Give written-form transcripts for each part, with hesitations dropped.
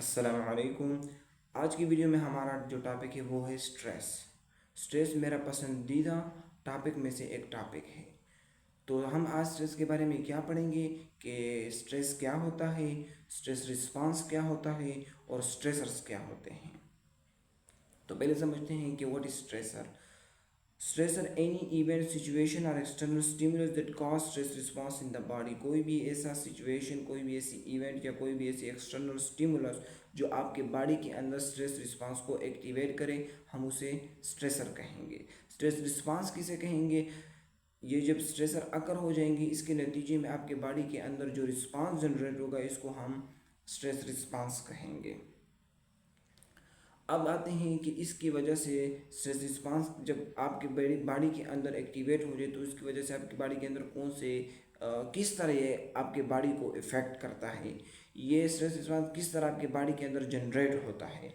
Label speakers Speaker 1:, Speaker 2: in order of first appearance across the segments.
Speaker 1: अस्सलाम वालेकुम। आज की वीडियो में हमारा जो टॉपिक है वो है स्ट्रेस। स्ट्रेस मेरा पसंदीदा टॉपिक में से एक टॉपिक है। तो हम आज स्ट्रेस के बारे में क्या पढ़ेंगे कि स्ट्रेस क्या होता है, स्ट्रेस रिस्पांस क्या होता है और स्ट्रेसर्स क्या होते हैं। तो पहले समझते हैं कि what is stressor. Stressor any event situation or external stimulus that cause stress response in the body. कोई भी ऐसा सिचुएशन, कोई भी ऐसी इवेंट या कोई भी ऐसी एक्सटर्नल स्टिमुलस जो आपके बॉडी के अंदर स्ट्रेस रिस्पांस को एक्टिवेट करे, हम उसे स्ट्रेसर कहेंगे। स्ट्रेस रिस्पांस किसे कहेंगे? ये जब स्ट्रेसर अकर हो जाएंगे, इसके नतीजे में आपके बॉडी के अंदर जो रिस्पांस जनरेट होगा, इसको हम स्ट्रेस रिस्पांस कहेंगे। अब आते हैं कि इसकी वजह से स्ट्रेस रिस्पांस जब आपके बॉडी के अंदर एक्टिवेट हो जाए तो इसकी वजह से आपकी बॉडी के अंदर कौन से किस तरह ये आपके बॉडी को इफ़ेक्ट करता है, ये स्ट्रेस रिस्पांस किस तरह आपके बॉडी के अंदर जनरेट होता है।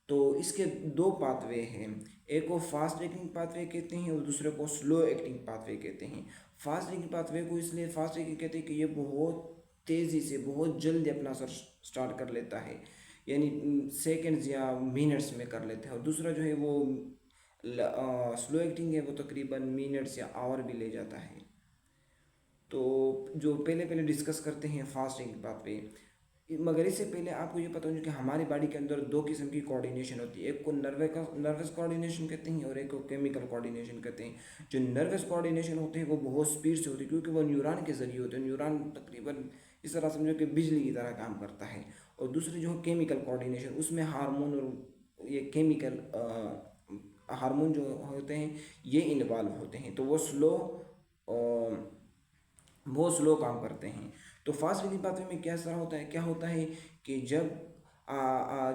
Speaker 1: तो इसके दो पाथवे हैं, एक को फास्ट एक्टिंग पाथवे कहते हैं और दूसरे को स्लो एक्टिंग पाथवे कहते हैं। फास्ट एक्टिंग पाथवे को इसलिए फास्ट एक्टिंग कहते हैं कि ये बहुत तेज़ी से, बहुत जल्दी अपना असर स्टार्ट कर लेता है, यानी सेकंड्स या मिनट्स में कर लेते हैं। और दूसरा जो है वो स्लो एक्टिंग है, वो तकरीबन मिनट्स या आवर भी ले जाता है। तो जो पहले पहले डिस्कस करते हैं फास्ट एक्टिंग पाथवे, मगर इससे पहले आपको ये पता होना कि हमारी बॉडी के अंदर दो किस्म की कोऑर्डिनेशन होती है, एक को नर्वस कोऑर्डिनेशन कहते हैं और एक को केमिकल कोऑर्डिनेशन कहते हैं। जो नर्वस कोऑर्डिनेशन होते हैं वो बहुत स्पीड से होती है क्योंकि वो न्यूरॉन के जरिए होते हैं। न्यूरॉन तकरीबन इस तरह समझो कि बिजली की तरह काम करता है। और दूसरी जो केमिकल कोऑर्डिनेशन, उसमें हार्मोन और ये केमिकल हार्मोन जो होते हैं ये इन्वॉल्व होते हैं, तो वो बहुत स्लो काम करते हैं। तो फास्ट रीडिंग पाथवे में क्या होता है कि जब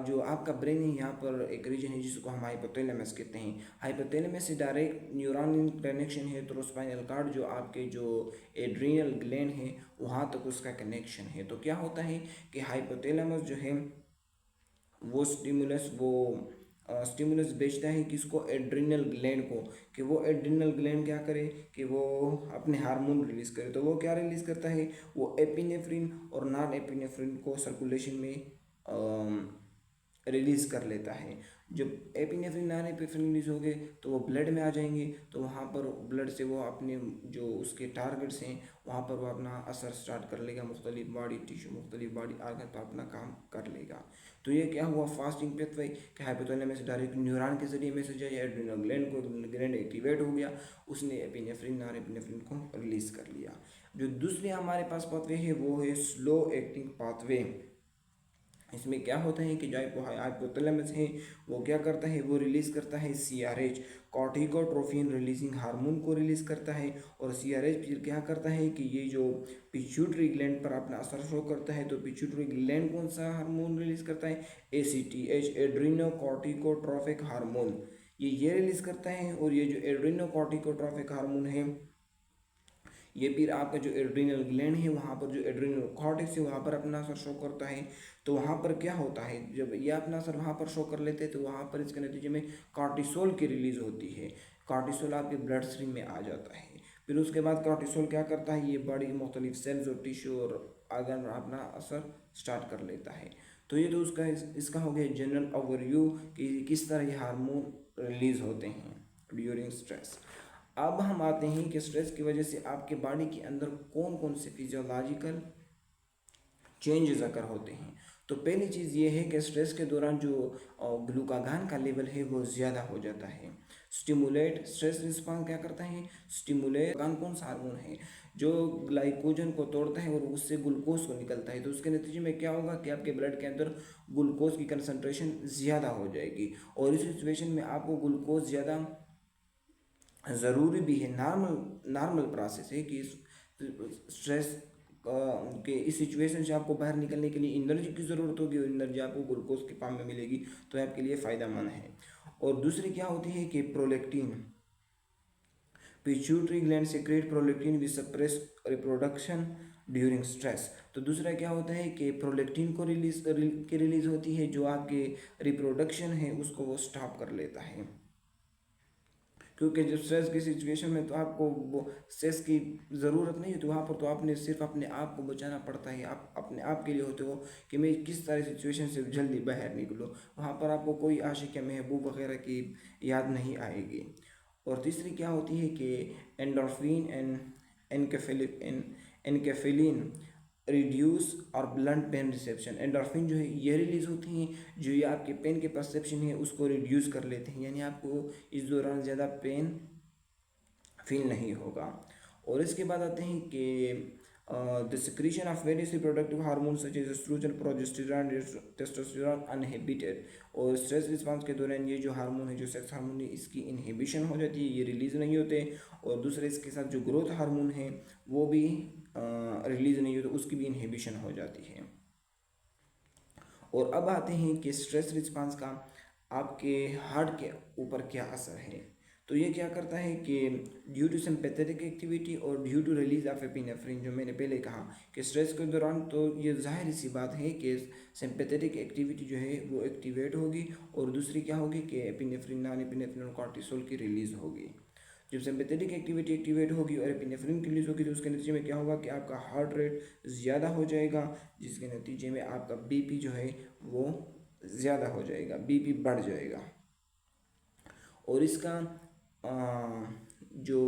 Speaker 1: जो आपका ब्रेन है, यहाँ पर एक रीजन है जिसको हम हाइपोथैलेमस कहते हैं। हाइपोथैलेमस से डायरेक्ट न्यूरॉन कनेक्शन है, तो स्पाइनल कार्ड जो आपके जो एड्रीनल ग्लैंड है वहाँ तक उसका कनेक्शन है। तो क्या होता है कि हाइपोथैलेमस जो है वो स्टिमुलस भेजता है किसको? एड्रिनल ग्लैंड को, कि वो एड्रिनल ग्लैंड क्या करे कि वो अपने हार्मोन रिलीज करे। तो वो क्या रिलीज करता है? वो एपिनेफ्रिन और नॉन एपिनेफ्रिन को सर्कुलेशन में रिलीज कर लेता है। जब एपिनेफ्रिन नॉन एपिनेफ्रिन रिलीज हो गए तो वो ब्लड में आ जाएंगे, तो वहाँ पर ब्लड से वो अपने जो उसके टारगेट्स हैं वहाँ पर वो अपना असर स्टार्ट कर लेगा, मुख्तलिफ बॉडी टिश्यू, मुख्तलिफ बॉडी आर्गन पर अपना काम कर लेगा। तो ये क्या हुआ फास्टिंग पेथवे कि हाइपोथैलेमस डायरेक्ट न्यूरॉन के जरिए मैसेज आया, एड्रिनल ग्लैंड एक्टिवेट हो गया, उसने एपिनेफ्रिन नॉन एपिनेफ्रिन को रिलीज कर लिया। जो दूसरी हमारे पास पाथवे है वो है स्लो एक्टिंग पाथवे। इसमें क्या होता है कि जो हाइपोथैलेमस है वो क्या करता है? वो रिलीज़ करता है CRH, कॉर्टिकोट्रोफिन रिलीजिंग हार्मोन को रिलीज़ करता है। और CRH फिर क्या करता है कि ये जो पिट्यूटरी ग्लैंड पर अपना असर शो करता है। तो पिट्यूटरी ग्लैंड कौन सा हार्मोन रिलीज़ करता है? ACTH, एड्रीनो कॉर्टिकोट्रोफिक हार्मोन, ये रिलीज़ करता है। और ये जो एड्रीनो कॉर्टिकोट्रोफिक हार्मोन है ये फिर आपका जो एड्रीनल ग्लैंड है वहाँ पर, जो एड्रीनल कॉर्टेक्स है वहाँ पर अपना असर शो करता है। तो वहाँ पर क्या होता है, जब ये अपना असर वहाँ पर शो कर लेते हैं तो वहाँ पर इसके नतीजे में कॉर्टिसोल की रिलीज होती है। कॉर्टिसोल आपके ब्लड स्ट्रीम में आ जाता है। फिर उसके बाद कॉर्टिसोल क्या करता है? ये बॉडी मुख्तलिफ सेल्स और टिश्यू और आर्गन पर अपना असर स्टार्ट कर लेता है। तो ये तो इसका हो गया जनरल ओवरव्यू कि किस तरह ये हार्मोन रिलीज होते हैं ड्यूरिंग स्ट्रेस। अब हम आते हैं कि स्ट्रेस की वजह से आपके बॉडी के अंदर कौन कौन से फिजियोलॉजिकल चेंजेस अकर होते हैं। तो पहली चीज़ ये है कि स्ट्रेस के दौरान जो ग्लूकागान का लेवल है वो ज़्यादा हो जाता है। स्टिमुलेट स्ट्रेस रिस्पांस क्या करता है? स्टिमुलेट कौन सा हार्मोन है जो ग्लाइकोजन को तोड़ता है और उससे ग्लूकोज को निकलता है। तो उसके नतीजे में क्या होगा कि आपके ब्लड के अंदर ग्लूकोज की कंसनट्रेशन ज़्यादा हो जाएगी। और इस सिचुएशन में आपको ग्लूकोज ज़्यादा ज़रूरी भी है। नॉर्मल प्रोसेस है कि स्ट्रेस के इस सिचुएशन से आपको बाहर निकलने के लिए एनर्जी की ज़रूरत होगी और एनर्जी आपको ग्लूकोज के फॉर्म में मिलेगी, तो आपके लिए फ़ायदेमंद है। और दूसरी क्या होती है कि prolactin, pituitary gland secrete prolactin which suppress reproduction during stress. तो दूसरा क्या होता है कि प्रोलेक्टिन को रिलीज होती है जो आपके रिप्रोडक्शन है उसको वो स्टॉप कर लेता है। क्योंकि जब स्ट्रेस की सिचुएशन में तो आपको वो स्ट्रेस की ज़रूरत नहीं होती, वहाँ पर तो आपने सिर्फ अपने आप को बचाना पड़ता है। आप अपने आप के लिए होते हो कि मैं किस तरह सिचुएशन से जल्दी बाहर निकलूँ। वहाँ पर आपको कोई आशिक या महबूब वगैरह की याद नहीं आएगी। और तीसरी क्या होती है कि एंडोर्फिन एंड एनकेफेलिन एनकेफेलिन रिड्यूस और ब्लंट पेन रिसेप्शन। एंडोर्फिन जो है ये रिलीज होती हैं जो ये आपके पेन के परसेप्शन है उसको रिड्यूस कर लेते हैं, यानी आपको इस दौरान ज़्यादा पेन फील नहीं होगा। और इसके बाद आते हैं कि the secretion of various reproductive hormones such as oestrogen, progesterone, testosterone inhibited. और स्ट्रेस रिस्पांस के दौरान ये जो हार्मोन है, जो सेक्स हार्मोन है, इसकी इनहिबिशन हो जाती है, ये रिलीज नहीं होते। और दूसरे इसके साथ जो ग्रोथ हार्मोन है वो भी रिलीज नहीं होते, उसकी भी इनहिबिशन हो जाती है। और अब आते हैं कि स्ट्रेस रिस्पांस का आपके हार्ट के ऊपर क्या असर है। तो ये क्या करता है कि ड्यू टू सिंपैथेटिक एक्टिविटी और due to release of epinephrine, जो मैंने पहले कहा कि स्ट्रेस के दौरान तो ये जाहिर सी बात है कि सिंपैथेटिक एक्टिविटी जो है वो एक्टिवेट होगी, और दूसरी क्या होगी कि एपिनेफ्रिन, नॉन एपिनेफ्रिन और कॉर्टिसोल की रिलीज होगी। जब सिंपैथेटिक एक्टिविटी एक्टिवेट होगी और एपिनेफ्रिन की रिलीज होगी तो उसके नतीजे में क्या होगा कि आपका हार्ट रेट ज़्यादा हो जाएगा, जिसके नतीजे में आपका बीपी जो है वो ज़्यादा हो जाएगा, बीपी बढ़ जाएगा। और इसका जो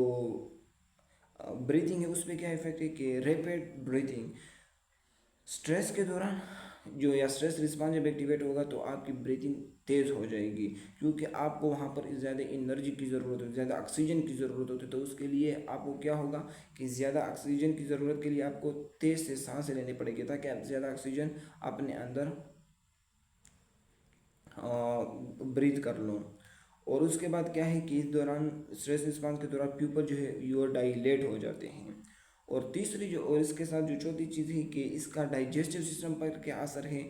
Speaker 1: ब्रीथिंग है उस पर क्या इफेक्ट है कि रैपिड ब्रीथिंग स्ट्रेस के दौरान जो, या स्ट्रेस रिस्पांस जब एक्टिवेट होगा तो आपकी ब्रीथिंग तेज़ हो जाएगी, क्योंकि आपको वहाँ पर ज़्यादा एनर्जी की ज़रूरत है, ज़्यादा ऑक्सीजन की ज़रूरत होती है। तो उसके लिए आपको क्या होगा कि ज़्यादा ऑक्सीजन की ज़रूरत के लिए आपको तेज़ से सांसें लेनी पड़ेगी ताकि आप ज़्यादा ऑक्सीजन अपने अंदर ब्रीथ कर लो। और उसके बाद क्या है कि इस दौरान स्ट्रेस रिस्पांस के दौरान प्यूपल जो है यो डायलेट हो जाते हैं। और तीसरी जो, और इसके साथ जो चौथी चीज़ है कि इसका डाइजेस्टिव सिस्टम पर क्या असर है।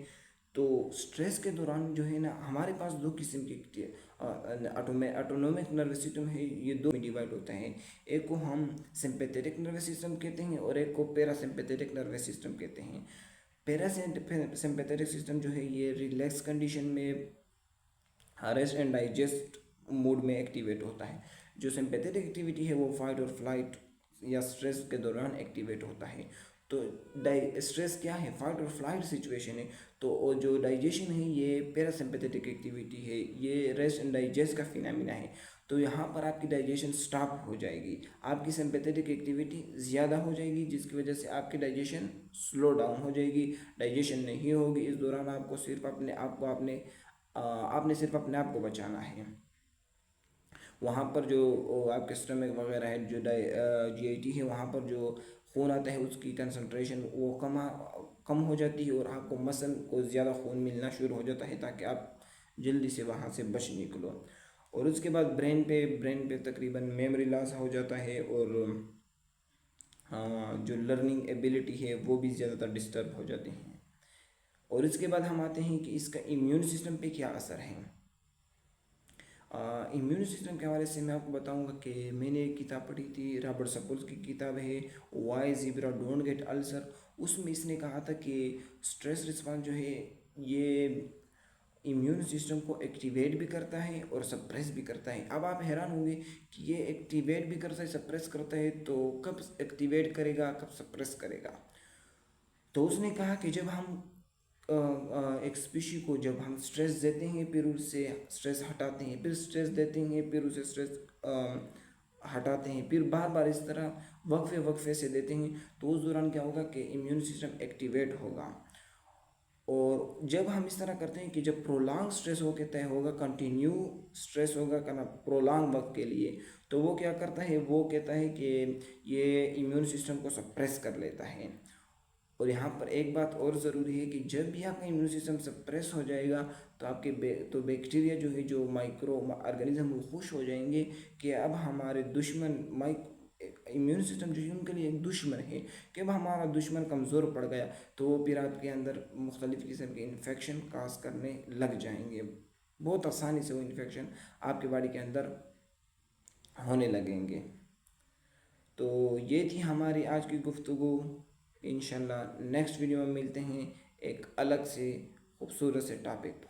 Speaker 1: तो स्ट्रेस के दौरान जो है ना, हमारे पास दो किस्म के ऑटोनोमिक नर्वस सिस्टम है, ये दो में डिवाइड होता है। एक को हम सिंपैथेटिक नर्वस सिस्टम कहते हैं और एक को पैरासिम्पैथेटिक नर्वस सिस्टम कहते हैं। पैरासिम्पैथेटिक सिस्टम जो है ये रिलैक्स कंडीशन में रेस्ट एंड डाइजेस्ट मूड में एक्टिवेट होता है। जो सिंपैथेटिक एक्टिविटी है वो फाइट और फ्लाइट या स्ट्रेस के दौरान एक्टिवेट होता है। तो स्ट्रेस क्या है, फाइट और फ्लाइट सिचुएशन है। तो जो डाइजेशन है ये पैरासिम्पैथेटिक एक्टिविटी है, ये रेस्ट एंड डाइजेस्ट का फिनोमेना है। तो यहाँ पर आपकी डाइजेशन स्टॉप हो जाएगी, आपकी सिंपैथेटिक एक्टिविटी ज़्यादा हो जाएगी, जिसकी वजह से आपकी डाइजेशन स्लो डाउन हो जाएगी, डाइजेशन नहीं होगी। इस दौरान आपको सिर्फ अपने आप को आपने सिर्फ अपने आप को बचाना है। वहाँ पर जो आपके स्टमक वगैरह है, जो GIT है, वहाँ पर जो खून आता है उसकी कंसंट्रेशन वो कम हो जाती है और आपको मसल को ज़्यादा खून मिलना शुरू हो जाता है ताकि आप जल्दी से वहाँ से बच निकलो। और उसके बाद ब्रेन पे तकरीबन मेमोरी लॉस हो जाता है, और जो लर्निंग एबिलिटी है वो भी ज़्यादातर डिस्टर्ब हो जाती हैं। और इसके बाद हम आते हैं कि इसका इम्यून सिस्टम पे क्या असर है। इम्यून सिस्टम के हवाले से मैं आपको बताऊंगा कि मैंने एक किताब पढ़ी थी, रॉबर्ट सपोल्स की किताब है why zebra don't get ulcer. उसमें इसने कहा था कि स्ट्रेस रिस्पांस जो है ये इम्यून सिस्टम को एक्टिवेट भी करता है और सप्रेस भी करता है। अब आप हैरान होंगे कि ये एक्टिवेट भी करता है, सप्रेस करता है, तो कब एक्टिवेट करेगा कब सप्रेस करेगा। तो उसने कहा कि जब हम एक स्पीशी को जब हम स्ट्रेस देते हैं फिर उससे स्ट्रेस हटाते हैं, फिर स्ट्रेस देते हैं फिर उसे स्ट्रेस हटाते हैं, फिर बार बार इस तरह वक्फे वक्फे से देते हैं, तो उस दौरान क्या होगा कि इम्यून सिस्टम एक्टिवेट होगा। और जब हम इस तरह करते हैं कि जब प्रोलॉन्ग स्ट्रेस हो के तय होगा, कंटिन्यू स्ट्रेस होगा करना प्रोलॉन्ग वक्त के लिए, तो वो क्या करता है, वो कहता है कि ये इम्यून सिस्टम को सप्रेस कर लेता है। और यहाँ पर एक बात और ज़रूरी है कि जब भी आपका इम्यून सिस्टम सप्रेस हो जाएगा तो आपके बैक्टीरिया जो है, जो माइक्रो ऑर्गेनिज्म, वो खुश हो जाएंगे कि अब हमारे दुश्मन इम्यून सिस्टम जो है उनके लिए एक दुश्मन है, कि अब हमारा दुश्मन कमज़ोर पड़ गया, तो वो फिर आपके अंदर मुख्तलिफ़ किस्म के इन्फेक्शन काज करने लग जाएंगे। बहुत आसानी से वो इन्फेक्शन आपके बॉडी के अंदर होने लगेंगे। तो ये थी हमारी आज की गुफ्तगू। इंशाल्लाह नेक्स्ट वीडियो में मिलते हैं एक अलग से खूबसूरत से टॉपिक पर।